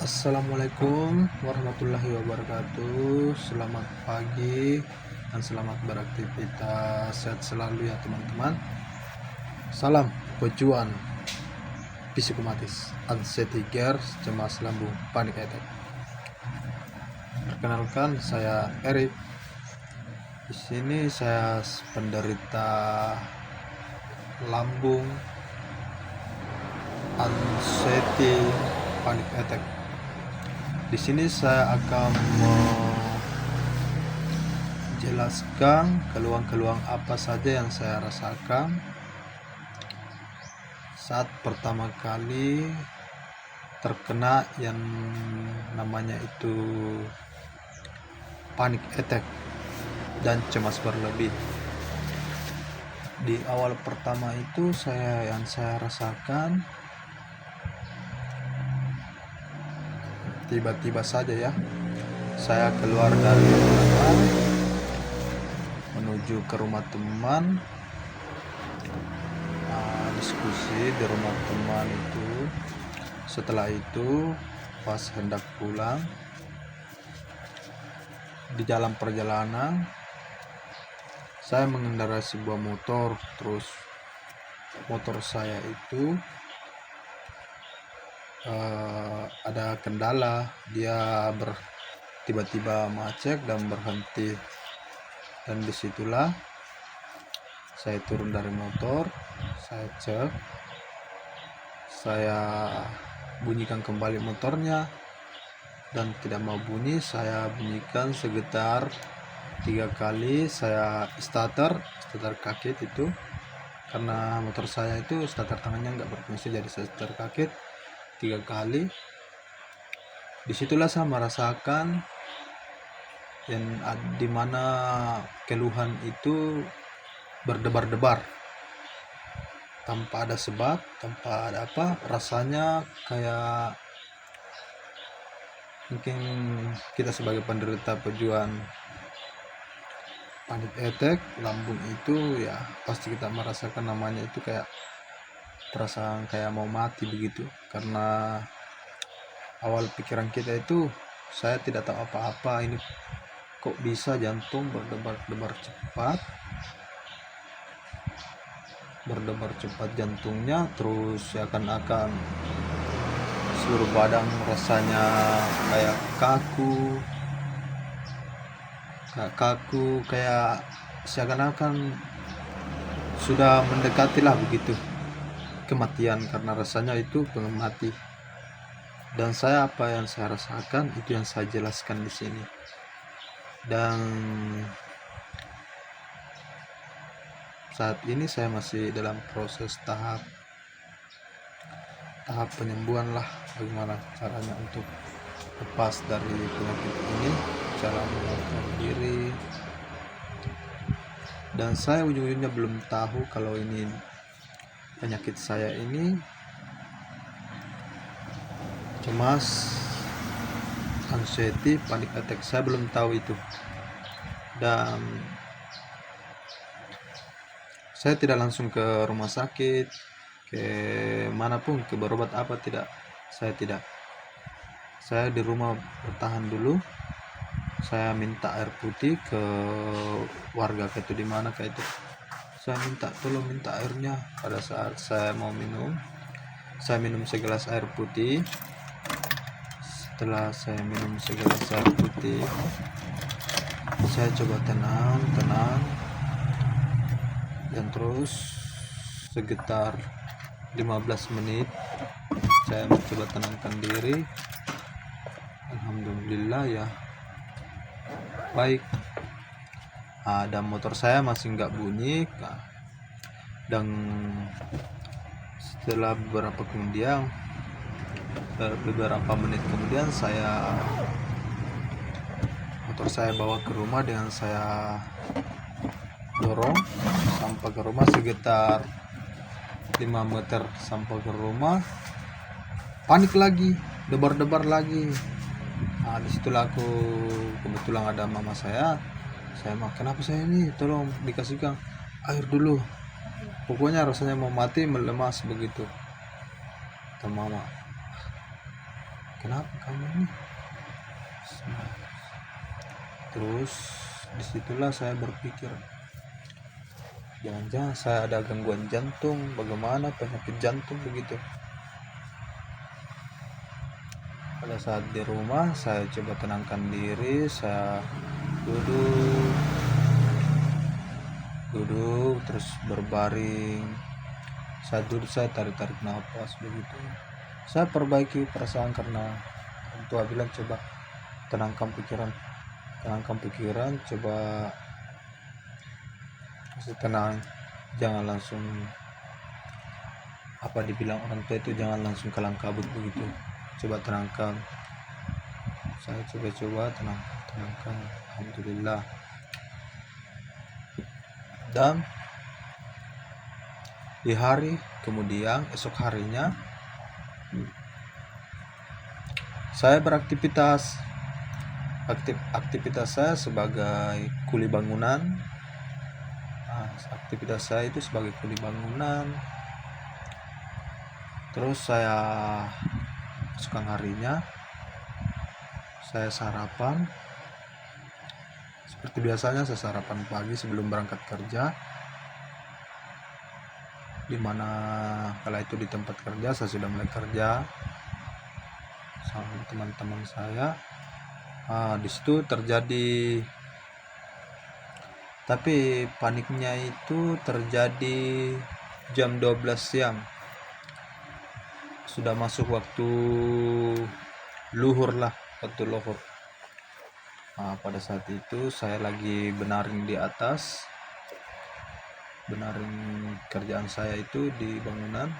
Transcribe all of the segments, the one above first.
Assalamualaikum warahmatullahi wabarakatuh. Selamat pagi dan selamat beraktivitas. Sehat selalu ya teman-teman. Salam pejuang psikomatis, anxiety gear, cemas lambung, panic attack. Perkenalkan, saya Erik. Di sini saya penderita lambung, anxiety, panic attack. Di sini saya akan menjelaskan keluhan-keluhan apa saja yang saya rasakan saat pertama kali terkena yang namanya itu panic attack dan cemas berlebih. Di awal pertama itu yang saya rasakan tiba-tiba saja ya, saya keluar dari rumah menuju ke rumah teman, diskusi di rumah teman itu. Setelah itu pas hendak pulang, di dalam perjalanan saya mengendarai sebuah motor. Terus motor saya itu ada kendala, dia tiba-tiba macet dan berhenti, dan disitulah saya turun dari motor, saya cek, saya bunyikan kembali motornya dan tidak mau bunyi. Saya bunyikan sekitar 3 kali. Saya starter kaget itu, karena motor saya itu starter tangannya nggak berfungsi, jadi saya starter kaget 3 kali. Disitulah saya merasakan yang dimana keluhan itu berdebar-debar tanpa ada sebab, tanpa ada apa. Rasanya kayak mungkin kita sebagai penderita pejuang panic attack lambung itu ya, pasti kita merasakan namanya itu kayak perasaan kayak mau mati begitu. Karena awal pikiran kita itu, saya tidak tahu apa-apa, ini kok bisa jantung berdebar cepat jantungnya, terus seakan-akan seluruh badan rasanya kayak kaku, kayak seakan-akan sudah mendekatilah begitu kematian, karena rasanya itu pengen mati. Dan apa yang saya rasakan itu yang saya jelaskan di sini. Dan saat ini saya masih dalam proses tahap penyembuhan lah, bagaimana caranya untuk lepas dari penyakit ini, cara menenangkan diri. Dan saya ujung-ujungnya belum tahu kalau ini penyakit saya ini cemas, anxiety, panic attack. Saya belum tahu itu, dan saya tidak langsung ke rumah sakit, ke manapun, ke berobat apa, tidak. Saya di rumah bertahan dulu. Saya minta air putih ke warga itu, di mana kayak itu, saya tolong minta airnya. Pada saat saya mau minum, saya minum segelas air putih. Setelah saya minum segelas air putih, saya coba tenang, dan terus sekitar 15 menit saya mencoba tenangkan diri. Alhamdulillah ya, baik. Dan motor saya masih nggak bunyi. Dan setelah beberapa menit kemudian motor saya bawa ke rumah dengan saya dorong sampai ke rumah, sekitar 5 meter sampai ke rumah, panik lagi, debar-debar lagi. Disitulah aku kebetulan ada mama saya mah, kenapa saya ini, tolong dikasihkan air dulu, pokoknya rasanya mau mati, melemas begitu. Kata mama, kenapa kamu ini? Terus disitulah saya berpikir, jangan-jangan saya ada gangguan jantung, bagaimana penyakit jantung begitu. Pada saat di rumah saya coba tenangkan diri, saya duduk terus berbaring. Saya duduk, saya tarik nafas begitu. Saya perbaiki perasaan karena orang tua bilang coba tenangkan pikiran, coba masih tenang, jangan langsung apa dibilang orang tua itu, jangan langsung kalang kabut begitu, coba tenangkan. Saya coba tenangkan, alhamdulillah. Dan di hari kemudian, esok harinya saya beraktivitas. Aktivitas saya sebagai kuli bangunan. Aktivitas saya itu sebagai kuli bangunan. Terus saya keesokan harinya saya sarapan. Seperti biasanya saya sarapan pagi sebelum berangkat kerja. Dimana kala itu di tempat kerja saya sudah mulai kerja sama teman-teman saya. Di situ terjadi, tapi paniknya itu terjadi jam 12 siang. Sudah masuk waktu luhur. Pada saat itu saya lagi benaring di atas, benaring kerjaan saya itu di bangunan.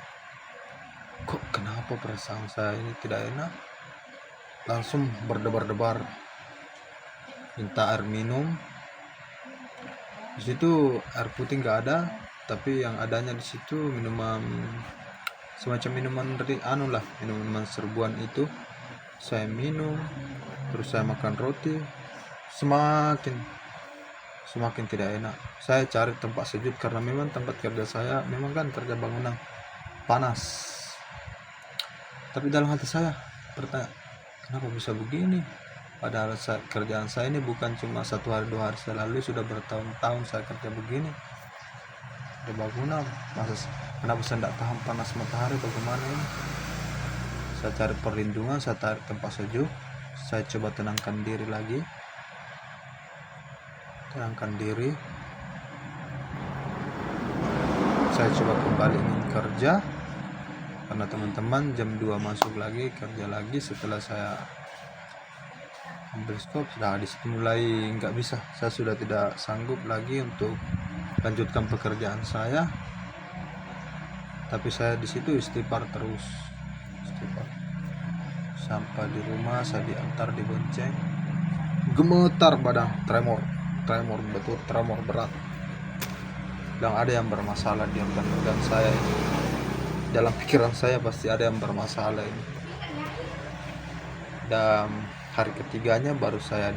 Kok kenapa perasaan saya ini tidak enak, langsung berdebar-debar, minta air minum. Di situ air putih nggak ada, tapi yang adanya di situ minuman, semacam minuman minuman serbuan itu. Saya minum, terus saya makan roti. Semakin tidak enak. Saya cari tempat sejuk karena memang tempat kerja saya memang kan kerja bangunan, panas. Tapi dalam hati saya bertanya, kenapa bisa begini? Padahal kerjaan saya ini bukan cuma 1 hari 2 hari, selalu sudah bertahun-tahun saya kerja begini di bangunan. Kenapa saya tidak tahan panas matahari, bagaimana ini? Saya cari perlindungan, saya cari tempat sejuk. Saya coba tenangkan diri lagi. Saya coba kembali ingin kerja karena teman-teman jam 2 masuk lagi, kerja lagi. Setelah saya ambil stop, di situ mulai nggak bisa, saya sudah tidak sanggup lagi untuk lanjutkan pekerjaan saya. Tapi saya di situ istighfar terus. Sampai di rumah saya diantar, dibonceng, gemetar badan, tremor betul, tremor berat. Dan ada yang bermasalah di organ saya ini. Dalam pikiran saya pasti ada yang bermasalah ini. Dan hari ketiganya baru saya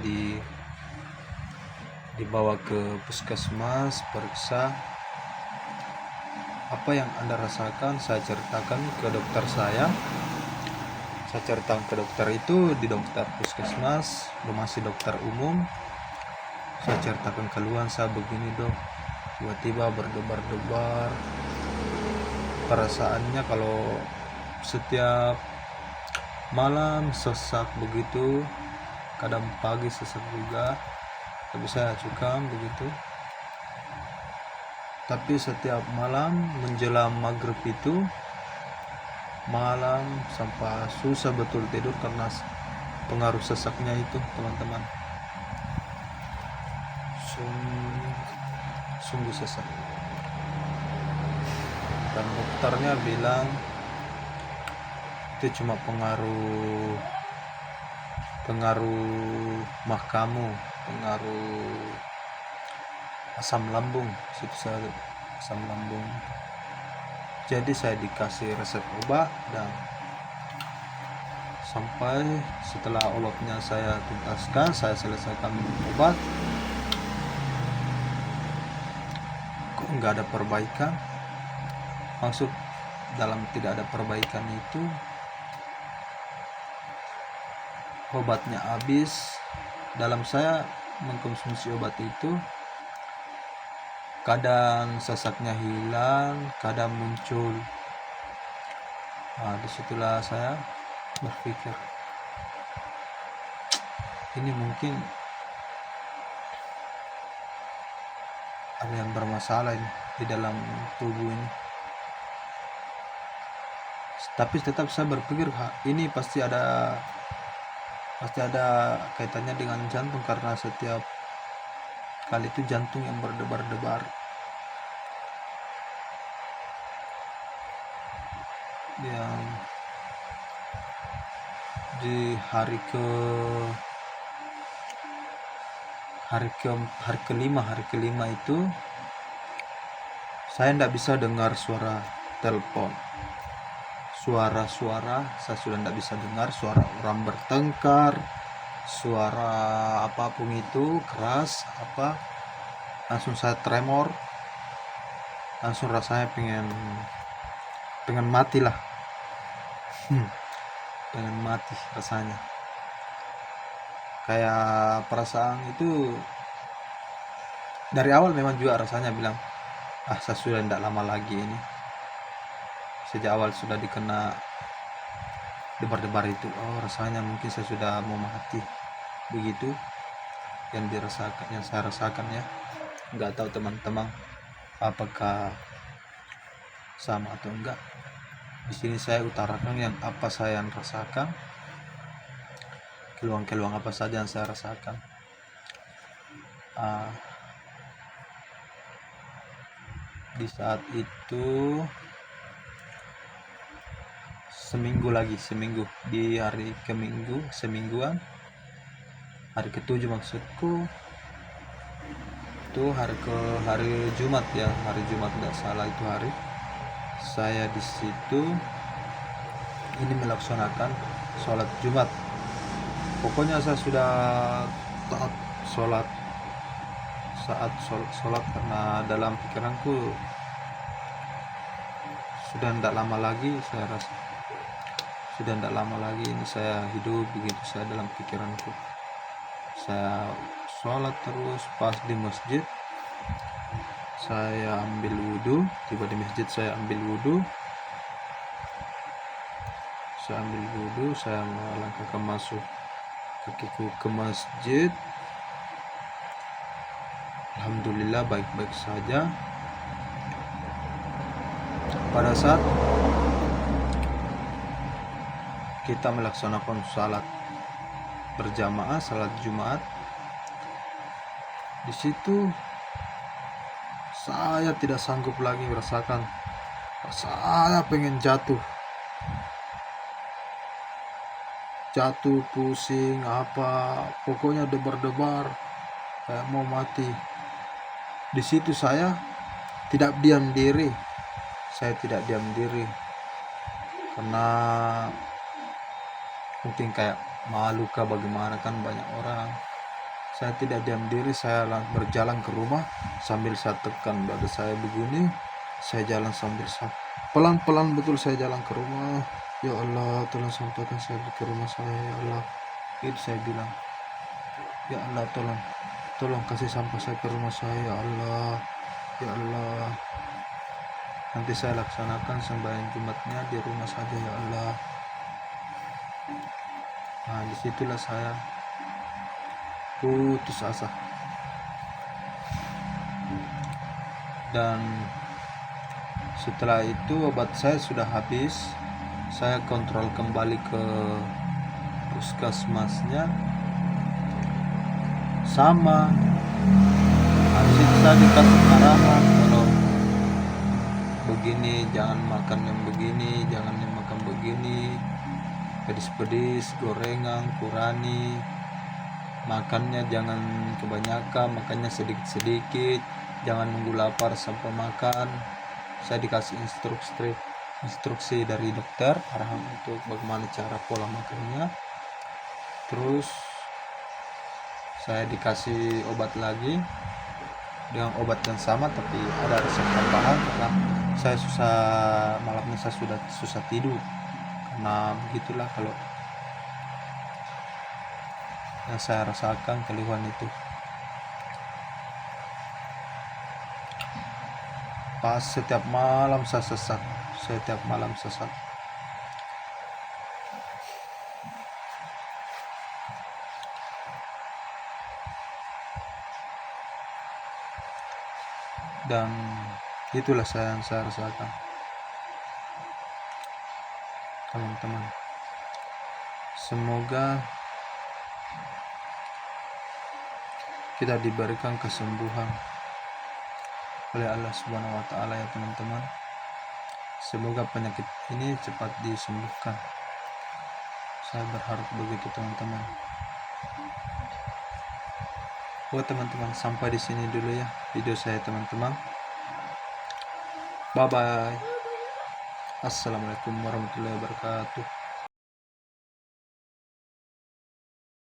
dibawa ke puskesmas, periksa. Apa yang Anda rasakan? Saya ceritakan ke dokter saya. Saya ceritakan ke dokter itu di dokter puskesmas, masih dokter umum. Saya ceritakan keluhan saya, begini dok, tiba-tiba berdebar-debar. Perasaannya kalau setiap malam sesak begitu, kadang pagi sesak juga, tapi saya cukam begitu. Tapi setiap malam menjelang maghrib itu, malam sampai susah betul tidur karena pengaruh sesaknya itu, teman-teman. Sungguh sesak. Dan dokternya bilang itu cuma pengaruh mah kamu, pengaruh asam lambung. Asam lambung. Jadi saya dikasih resep obat, dan sampai setelah obatnya saya tuntaskan, saya selesaikan minum obat, kok nggak ada perbaikan. Maksud dalam tidak ada perbaikan itu, obatnya habis, dalam saya mengkonsumsi obat itu kadang sesaknya hilang, kadang muncul. Disitulah saya berpikir, ini mungkin ada yang bermasalah ini di dalam tubuh ini. Tapi tetap saya berpikir ini pasti ada kaitannya dengan jantung, karena setiap kali itu jantung yang berdebar-debar. Yang di hari kelima itu saya tidak bisa dengar suara telepon, suara-suara saya sudah tidak bisa dengar, suara orang bertengkar, suara apapun itu keras langsung saya tremor, langsung rasanya pengen mati lah. Pengen mati rasanya, kayak perasaan itu dari awal memang juga rasanya bilang, saya sudah tidak lama lagi ini. Sejak awal sudah dikena debar-debar itu, rasanya mungkin saya sudah mau mati. Begitu yang saya rasakan ya. Nggak tahu teman-teman apakah sama atau enggak. Di sini saya utarakan yang apa saya rasakan, keluhan apa saja yang saya rasakan. Di saat itu seminggu di hari semingguan, hari ke-7 maksudku itu hari Jumat ya, hari Jumat tidak salah itu hari saya di situ ini melaksanakan sholat Jumat. Pokoknya saya sudah taat sholat karena dalam pikiranku sudah tidak lama lagi, saya rasa sudah tidak lama lagi ini saya hidup begitu. Saya dalam pikiranku saya sholat terus. Pas di masjid saya ambil wudhu, tiba di masjid saya ambil wudhu, saya melangkahkan masuk kakiku ke masjid. Alhamdulillah baik-baik saja. Pada saat kita melaksanakan salat berjamaah, salat Jumat, di situ saya tidak sanggup lagi merasakan, saya pengen jatuh pusing pokoknya debar-debar kayak mau mati. Di situ saya tidak diam diri karena mungkin kayak malu kah bagaimana, kan banyak orang. Saya tidak diam diri, saya berjalan ke rumah sambil saya tekan dada saya begini, saya jalan sambil pelan-pelan betul saya jalan ke rumah. Ya Allah, tolong sampaikan saya ke rumah saya, ya Allah. Itu saya bilang, ya Allah, tolong kasih sampai saya ke rumah saya, ya Allah, ya Allah. Nanti saya laksanakan sembahyang Jumatnya di rumah saja, ya Allah. Disitulah saya putus asa. Dan setelah itu obat saya sudah habis, saya kontrol kembali ke puskesmasnya, sama saya dikasih arahan kalau begini, jangan makan yang begini, jangan makan begini, pedis-pedis, gorengan kurangi, makannya jangan kebanyakan, makannya sedikit-sedikit, jangan nunggu lapar sampai makan. Saya dikasih instruksi dari dokter, arahan untuk bagaimana cara pola makannya. Terus saya dikasih obat lagi dengan obat yang sama, tapi ada resep tambahan karena malamnya saya sudah susah tidur. Karena begitulah, kalau yang saya rasakan keluhan itu pas setiap malam saya sesak, setiap malam sesak. Dan itulah yang saya rasakan, teman-teman. Semoga kita diberikan kesembuhan oleh Allah Subhanahu wa Ta'ala ya teman-teman. Semoga penyakit ini cepat disembuhkan. Saya berharap begitu teman-teman. Oh teman-teman, sampai di sini dulu ya video saya teman-teman. Bye bye. Assalamualaikum warahmatullahi wabarakatuh.